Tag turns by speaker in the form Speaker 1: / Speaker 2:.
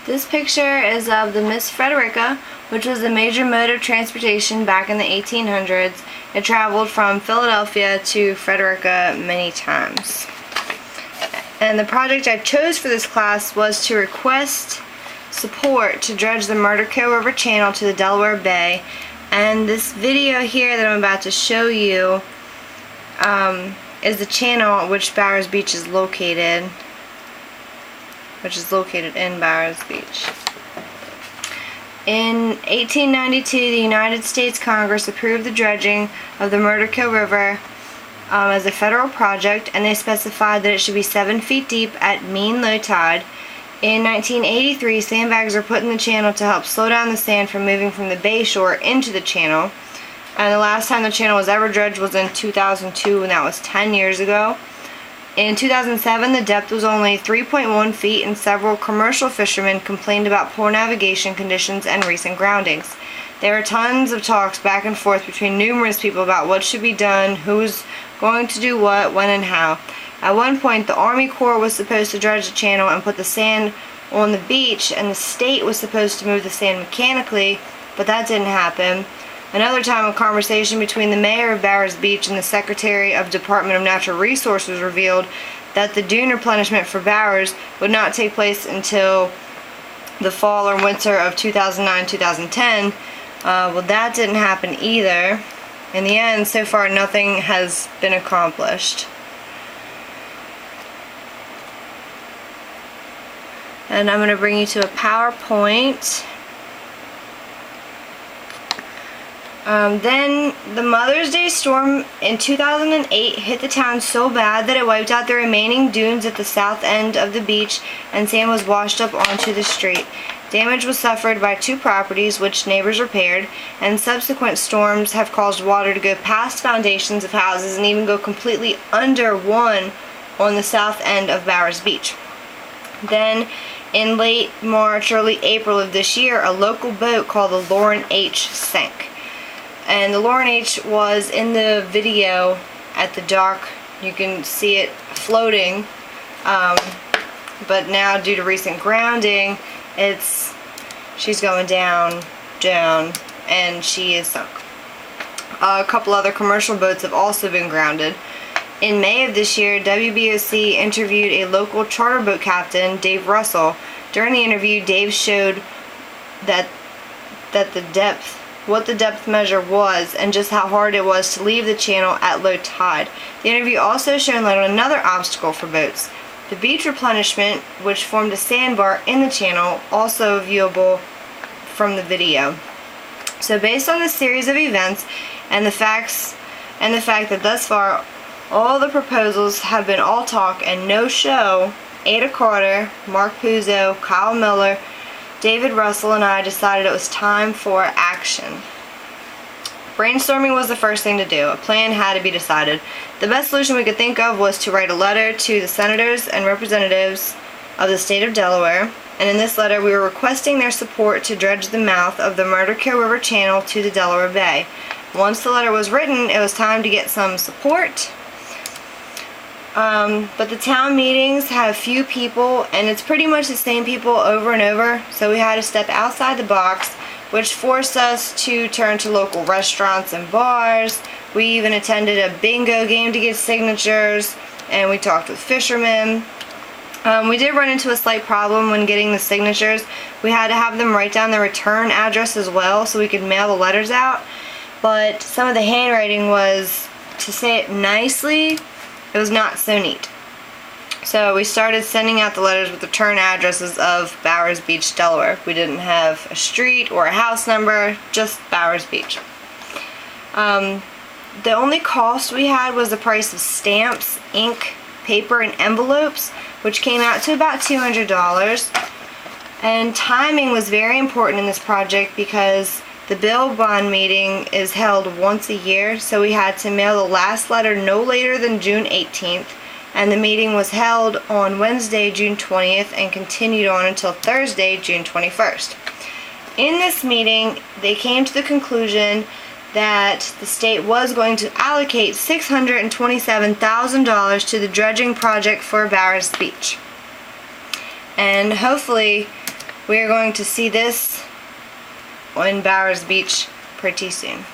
Speaker 1: This picture is of the Miss Frederica, which was a major mode of transportation back in the 1800s. It traveled from Philadelphia to Frederica many times. And the project I chose for this class was to request support to dredge the Murderkill River channel to the Delaware Bay. And this video here that I'm about to show you is the channel at which Bowers Beach is located, in Bowers Beach. In 1892, the United States Congress approved the dredging of the Murderkill River as a federal project, and they specified that it should be 7 feet deep at mean low tide. In 1983, sandbags were put in the channel to help slow down the sand from moving from the bay shore into the channel. And the last time the channel was ever dredged was in 2002, and that was 10 years ago. In 2007, the depth was only 3.1 feet, and several commercial fishermen complained about poor navigation conditions and recent groundings. There were tons of talks back and forth between numerous people about what should be done, who was going to do what, when, and how. At one point, the Army Corps was supposed to dredge the channel and put the sand on the beach, and the state was supposed to move the sand mechanically, but that didn't happen. Another time, a conversation between the mayor of Bowers Beach and the secretary of Department of Natural Resources revealed that the dune replenishment for Bowers would not take place until the fall or winter of 2009-2010. Well, that didn't happen either. In the end, so far, nothing has been accomplished. And I'm going to bring you to a PowerPoint. Then the Mother's Day storm in 2008 hit the town so bad that it wiped out the remaining dunes at the south end of the beach, and sand was washed up onto the street. Damage was suffered by 2 properties, which neighbors repaired, and subsequent storms have caused water to go past foundations of houses and even go completely under one on the south end of Bowers Beach. Then, in late March, early April of this year, a local boat called the Lauren H. sank. And the Lauren H. was in the video at the dock. You can see it floating, but now due to recent grounding, she's going down, and she is sunk. A couple other commercial boats have also been grounded. In May of this year, WBOC interviewed a local charter boat captain, Dave Russell. During the interview, Dave showed what the depth measure was and just how hard it was to leave the channel at low tide. The interview also shone light on another obstacle for boats: the beach replenishment, which formed a sandbar in the channel, also viewable from the video. So based on this series of events and the fact that thus far all the proposals have been all talk and no show, Ada Carter, Mark Puzo, Kyle Miller, David Russell, and I decided it was time for action. Brainstorming was the first thing to do. A plan had to be decided. The best solution we could think of was to write a letter to the senators and representatives of the state of Delaware, and in this letter we were requesting their support to dredge the mouth of the Murderkill River channel to the Delaware Bay. Once the letter was written, it was time to get some support. But the town meetings have few people, and it's pretty much the same people over and over, so we had to step outside the box, which forced us to turn to local restaurants and bars. We even attended a bingo game to get signatures, and we talked with fishermen. We did run into a slight problem when getting the signatures. We had to have them write down the return address as well so we could mail the letters out, but some of the handwriting was, to say it nicely, it was not so neat. So we started sending out the letters with return addresses of Bowers Beach, Delaware. We didn't have a street or a house number, just Bowers Beach. The only cost we had was the price of stamps, ink, paper, and envelopes, which came out to about $200. And timing was very important in this project because the bill bond meeting is held once a year, so we had to mail the last letter no later than June 18th, and the meeting was held on Wednesday, June 20th, and continued on until Thursday, June 21st. In this meeting, they came to the conclusion that the state was going to allocate $627,000 to the dredging project for Bowers Beach. And hopefully We are going to see this on Bowers Beach pretty soon.